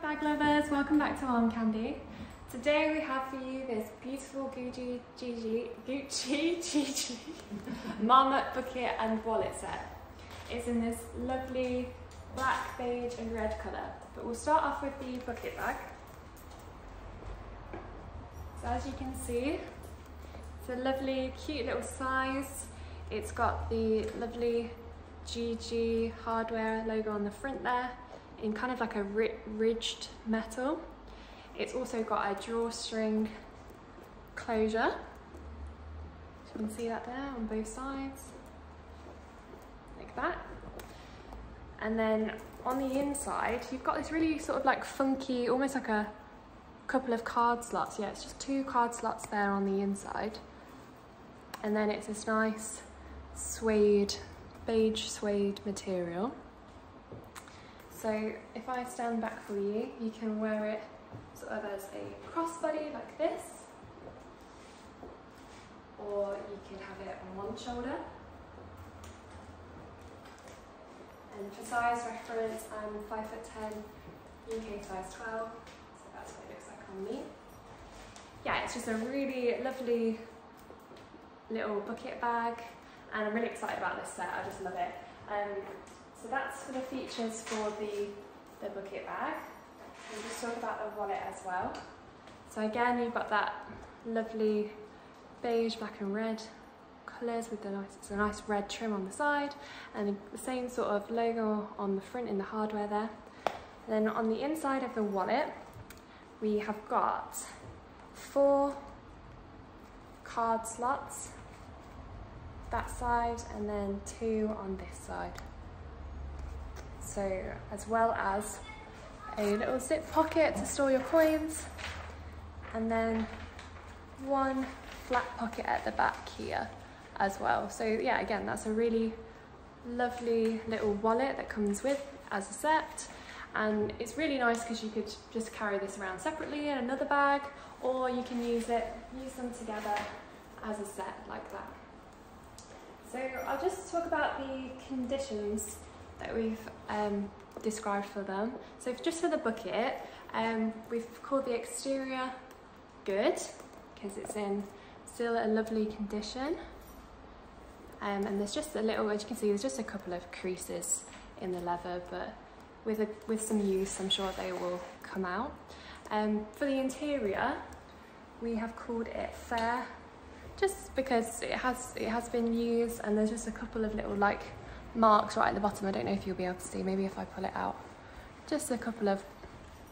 bag lovers, welcome back to Armcandy. Today we have for you this beautiful Gucci Marmont bucket and wallet set. It's in this lovely black, beige and red colour. But we'll start off with the bucket bag. So as you can see, it's a lovely, cute little size. It's got the lovely GG hardware logo on the front there in kind of like a ridged metal. It's also got a drawstring closure. You can see that there on both sides, like that. And then on the inside, you've got this really sort of like funky, almost like a couple of card slots. Yeah, it's just 2 card slots there on the inside. And then it's this nice suede, beige suede material. So if I stand back for you, you can wear it sort of as a crossbody like this, or you can have it on one shoulder. And for size reference, I'm 5'10", UK size 12, so that's what it looks like on me. Yeah, it's just a really lovely little bucket bag, and I'm really excited about this set. I just love it. So that's for the features for the bucket bag. We'll just talk about the wallet as well. So again, you've got that lovely beige, black and red colours with it's a nice red trim on the side, and the same sort of logo on the front in the hardware there. Then on the inside of the wallet, we have got 4 card slots that side, and then 2 on this side. So as well as a little zip pocket to store your coins, and then 1 flat pocket at the back here as well. So yeah, again, that's a really lovely little wallet that comes with as a set, and it's really nice because you could just carry this around separately in another bag, or you can use them together as a set like that. So I'll just talk about the conditions that we've described for them. So just for the bucket, we've called the exterior good because it's in still a lovely condition. And there's just a little, as you can see, there's just a couple of creases in the leather, but with some use, I'm sure they will come out. For the interior, we have called it fair, just because it has been used, and there's just a couple of little like marks right at the bottom. I don't know if you'll be able to see, maybe if I pull it out, just a couple of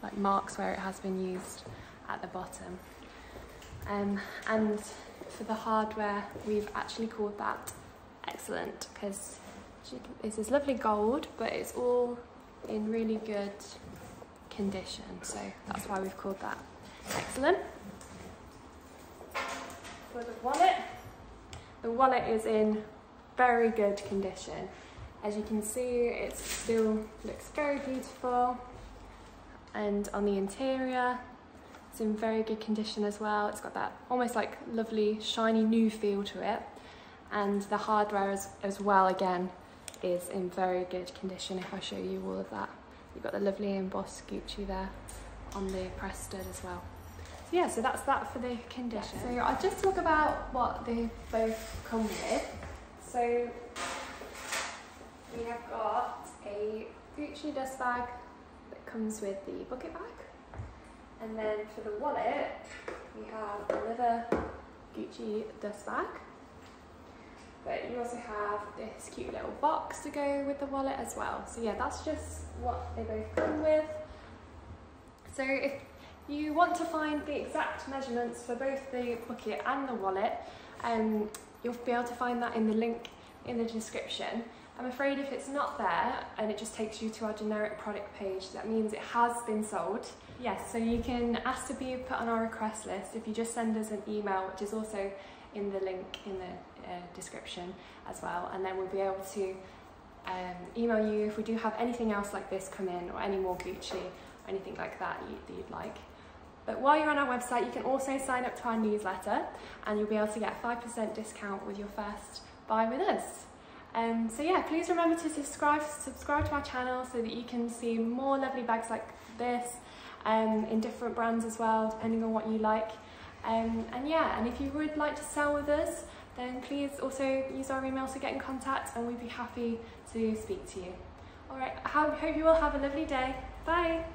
like marks where it has been used at the bottom. And for the hardware, we've actually called that excellent, because it's this lovely gold, but it's all in really good condition, so that's why we've called that excellent. For the wallet is in very good condition. As you can see, it still looks very beautiful, and on the interior, it's in very good condition as well. It's got that almost like lovely shiny new feel to it, and the hardware as well, again, is in very good condition. If I show you all of that, you've got the lovely embossed Gucci there on the press stud as well. So yeah, so that's that for the condition. So I'll just talk about what they both come with. So we have got a Gucci dust bag that comes with the bucket bag, and then for the wallet we have another Gucci dust bag, but you also have this cute little box to go with the wallet as well. So yeah, that's just what they both come with. So if you want to find the exact measurements for both the bucket and the wallet, you'll be able to find that in the link in the description. I'm afraid if it's not there and it just takes you to our generic product page, that means it has been sold. Yes, so you can ask to be put on our request list if you just send us an email, which is also in the link in the description as well, and then we'll be able to email you if we do have anything else like this come in, or any more Gucci or anything like that you'd like. But while you're on our website, you can also sign up to our newsletter, and you'll be able to get a 5% discount with your first buy with us. So yeah, please remember to subscribe to our channel so that you can see more lovely bags like this in different brands as well, depending on what you like. And yeah, and if you would like to sell with us, then please also use our email to get in contact, and we'd be happy to speak to you. Alright, I hope you all have a lovely day. Bye!